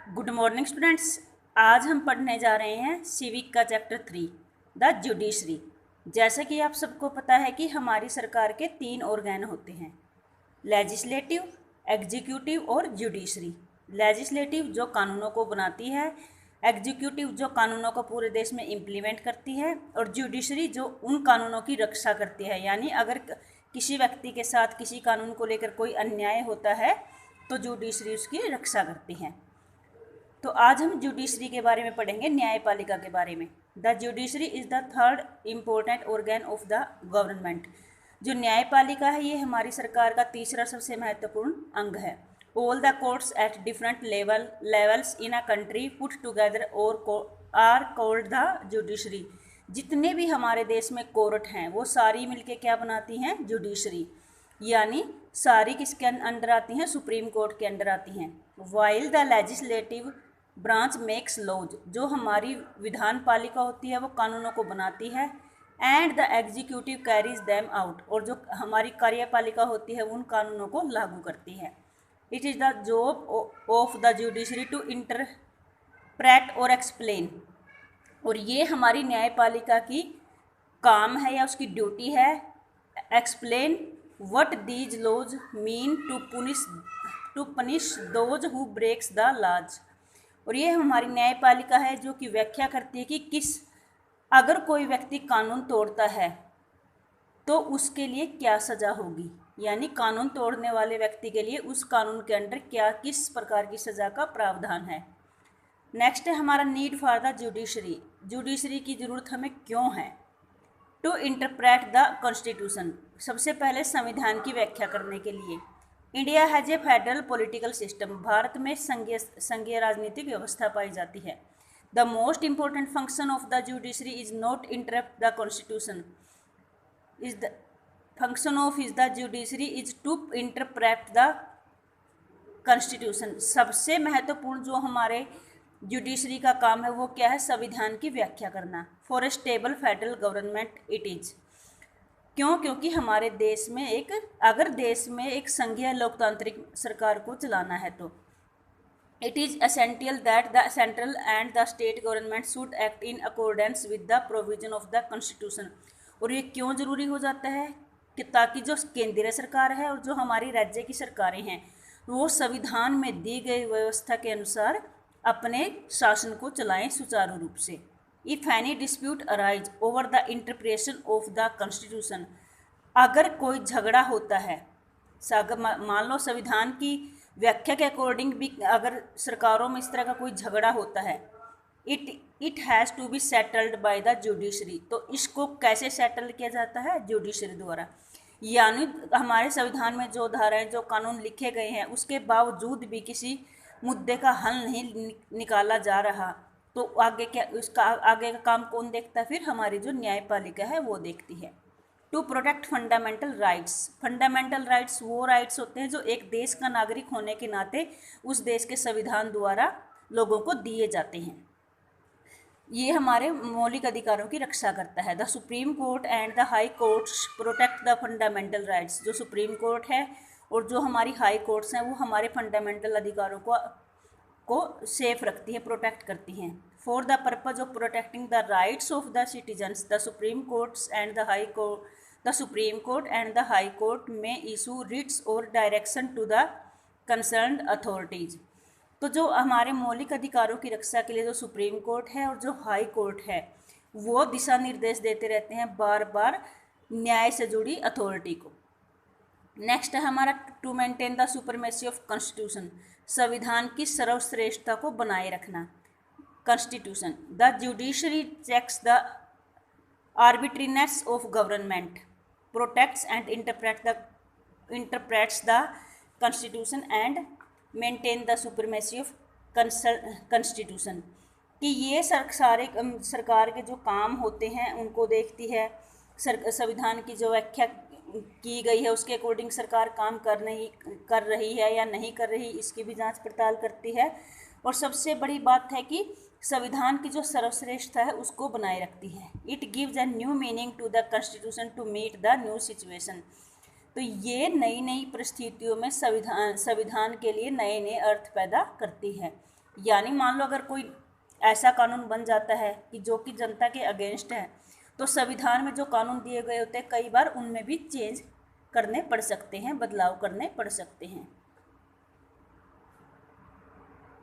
Good morning students. आज हम पढ़ने जा रहे हैं सिविक का चैप्टर 3 द जुडिशरी। जैसे कि आप सबको पता है कि हमारी सरकार के 3 ऑर्गन होते हैं, लेजिस्लेटिव, एग्जीक्यूटिव और जुडिशरी। लेजिस्लेटिव जो कानूनों को बनाती है, एग्जीक्यूटिव जो कानूनों को पूरे देश में इम्प्लीमेंट करती है और जुडिशरी जो उन कानूनों की रक्षा करती है। यानी अगर किसी व्यक्ति के साथ किसी कानून को लेकर कोई अन्याय होता है तो जुडिशरी उसकी रक्षा करती है। तो आज हम जुडिशरी के बारे में पढ़ेंगे, न्यायपालिका के बारे में। The judiciary is the third important organ of the government. जो न्यायपालिका है ये हमारी सरकार का तीसरा सबसे महत्वपूर्ण अंग है। All the courts at different levels in a country put together और आर कॉल्ड द जुडिशरी। जितने भी हमारे देश में कोर्ट हैं वो सारी मिलके क्या बनाती हैं? जुडिशरी। यानी सारी किसके अंडर आती हैं? सुप्रीम कोर्ट के अंडर आती हैं। While the legislative branch makes laws, जो हमारी विधान पालिका होती है वो कानूनों को बनाती है। And the executive carries them out, और जो हमारी कार्यपालिका होती है उन कानूनों को लागू करती है। It is the job of the judiciary to interpret और एक्सप्लेन, और ये हमारी न्यायपालिका की काम है या उसकी ड्यूटी है, explain what these laws mean to punish those who breaks the laws. और ये हमारी न्यायपालिका है जो कि व्याख्या करती है कि अगर कोई व्यक्ति कानून तोड़ता है तो उसके लिए क्या सज़ा होगी। यानी कानून तोड़ने वाले व्यक्ति के लिए उस कानून के अंडर किस प्रकार की सज़ा का प्रावधान है। नेक्स्ट है हमारा need for the judiciary. Judiciary की ज़रूरत हमें क्यों है? टू इंटरप्रेट द कॉन्स्टिट्यूशन, सबसे पहले संविधान की व्याख्या करने के लिए। India has a federal political system, Bharat में संघीय राजनीतिक व्यवस्था पाई जाती है। The most important function of the judiciary is not interpret the constitution, is the function of is the judiciary is to interpret the constitution. सबसे महत्वपूर्ण जो हमारे जुडिशरी का काम है वो क्या है? संविधान की व्याख्या करना। For a stable federal government it is, क्यों? क्योंकि हमारे देश में अगर देश में एक संघीय लोकतांत्रिक सरकार को चलाना है तो it is essential that the central and the state government should act in accordance with the provision of the constitution. और ये क्यों ज़रूरी हो जाता है? कि ताकि जो केंद्रीय सरकार है और जो हमारी राज्य की सरकारें हैं वो संविधान में दी गई व्यवस्था के अनुसार अपने शासन को चलाएं सुचारू रूप से। If any dispute arise over the interpretation of the constitution, अगर कोई झगड़ा होता है, मान लो संविधान की व्याख्या के अकॉर्डिंग भी अगर सरकारों में इस तरह का कोई झगड़ा होता है, it has to be settled by the judiciary. तो इसको कैसे सेटल किया जाता है? जुडिशरी द्वारा। यानी हमारे संविधान में जो धाराएं, जो कानून लिखे गए हैं उसके बावजूद भी किसी मुद्दे का हल नहीं निकाला जा रहा तो आगे क्या, उसका आगे का काम कौन देखता है? फिर हमारी जो न्यायपालिका है वो देखती है। To protect fundamental rights, fundamental rights वो राइट्स होते हैं जो एक देश का नागरिक होने के नाते उस देश के संविधान द्वारा लोगों को दिए जाते हैं। ये हमारे मौलिक अधिकारों की रक्षा करता है। The supreme court and the high courts protect the fundamental rights. जो सुप्रीम कोर्ट है और जो हमारी हाई कोर्ट्स हैं वो हमारे फंडामेंटल अधिकारों को सेफ रखती है, प्रोटेक्ट करती हैं। For the purpose of protecting the rights of the citizens the supreme courts and the supreme court and the high court में इशू रिट्स और direction to the concerned authorities. तो जो हमारे मौलिक अधिकारों की रक्षा के लिए जो सुप्रीम कोर्ट है और जो हाई कोर्ट है वो दिशा निर्देश देते रहते हैं बार बार न्याय से जुड़ी अथॉरिटी को। नेक्स्ट है हमारा to maintain the supremacy of constitution, संविधान की सर्वश्रेष्ठता को बनाए रखना। Constitution, the judiciary checks the arbitrariness of government, protects and interprets the constitution and maintain the supremacy of constitution. कि ये सारे सरकार के जो काम होते हैं उनको देखती है। संविधान की जो व्याख्या की गई है उसके अकॉर्डिंग सरकार काम कर रही है या नहीं कर रही, इसकी भी जांच पड़ताल करती है। और सबसे बड़ी बात है कि संविधान की जो सर्वश्रेष्ठता है उसको बनाए रखती है। It gives a new meaning to the constitution to meet the new situation. तो ये नई नई परिस्थितियों में संविधान के लिए नए नए अर्थ पैदा करती है। यानी मान लो अगर कोई ऐसा कानून बन जाता है कि जो कि जनता के अगेंस्ट है, तो संविधान में जो कानून दिए गए होते हैं कई बार उनमें भी चेंज करने पड़ सकते हैं, बदलाव करने पड़ सकते हैं।